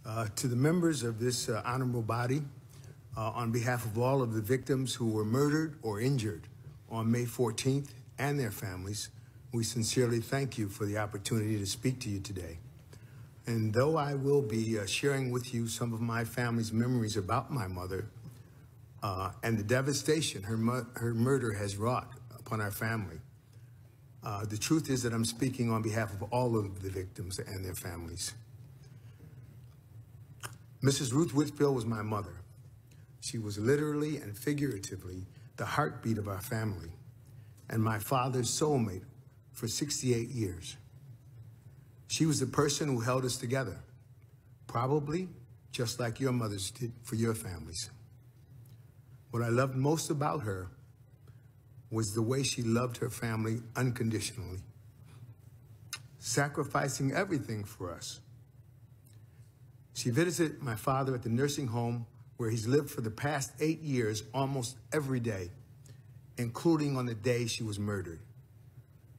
To the members of this honorable body, on behalf of all of the victims who were murdered or injured on May 14th and their families, we sincerely thank you for the opportunity to speak to you today. And though I will be sharing with you some of my family's memories about my mother and the devastation her murder has wrought upon our family, the truth is that I'm speaking on behalf of all of the victims and their families. Mrs. Ruth Whitfield was my mother. She was literally and figuratively the heartbeat of our family and my father's soulmate for 68 years. She was the person who held us together, probably just like your mothers did for your families. What I loved most about her was the way she loved her family unconditionally, sacrificing everything for us. She visited my father at the nursing home where he's lived for the past 8 years almost every day, including on the day she was murdered,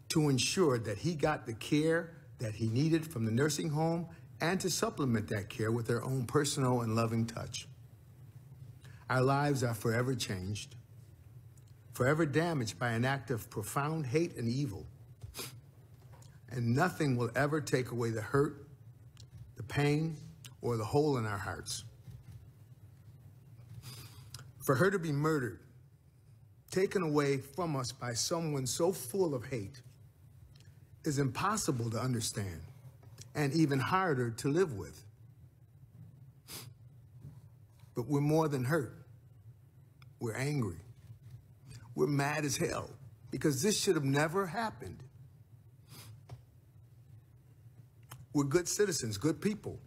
to ensure that he got the care that he needed from the nursing home and to supplement that care with her own personal and loving touch. Our lives are forever changed, forever damaged by an act of profound hate and evil. And nothing will ever take away the hurt, the pain, or the hole in our hearts. For her to be murdered, taken away from us by someone so full of hate, is impossible to understand and even harder to live with. But we're more than hurt. We're angry. We're mad as hell because this should have never happened. We're good citizens, good people.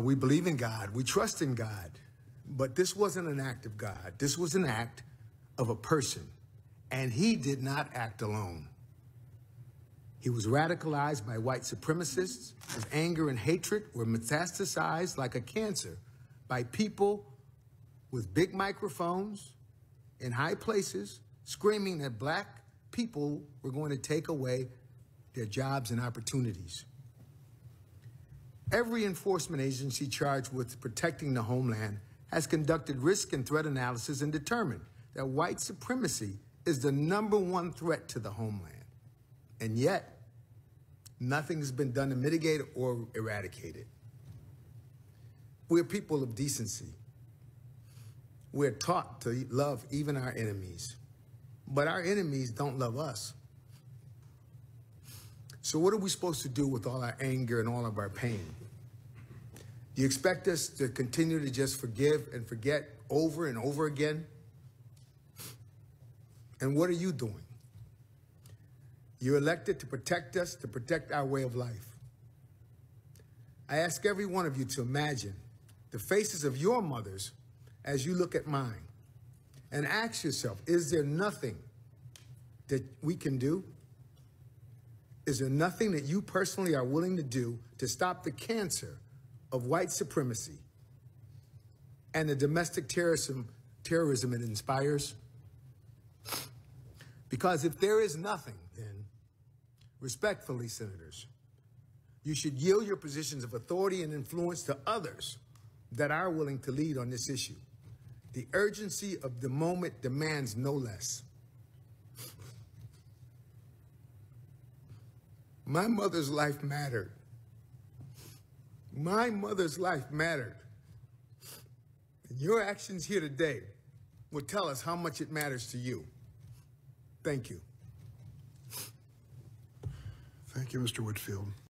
We believe in God. We trust in God. But this wasn't an act of God. This was an act of a person. And he did not act alone. He was radicalized by white supremacists. His anger and hatred were metastasized like a cancer by people with big microphones in high places screaming that black people were going to take away their jobs and opportunities. Every enforcement agency charged with protecting the homeland has conducted risk and threat analysis and determined that white supremacy is the #1 threat to the homeland. And yet, nothing has been done to mitigate it or eradicate it. We're people of decency. We're taught to love even our enemies, but our enemies don't love us. So what are we supposed to do with all our anger and all of our pain? Do you expect us to continue to just forgive and forget over and over again? And what are you doing? You're elected to protect us, to protect our way of life. I ask every one of you to imagine the faces of your mothers as you look at mine and ask yourself, is there nothing that we can do? Is there nothing that you personally are willing to do to stop the cancer of white supremacy and the domestic terrorism it inspires? Because if there is nothing, then, respectfully, senators, you should yield your positions of authority and influence to others that are willing to lead on this issue. The urgency of the moment demands no less. My mother's life mattered. My mother's life mattered. And your actions here today will tell us how much it matters to you. Thank you. Thank you, Mr. Whitfield.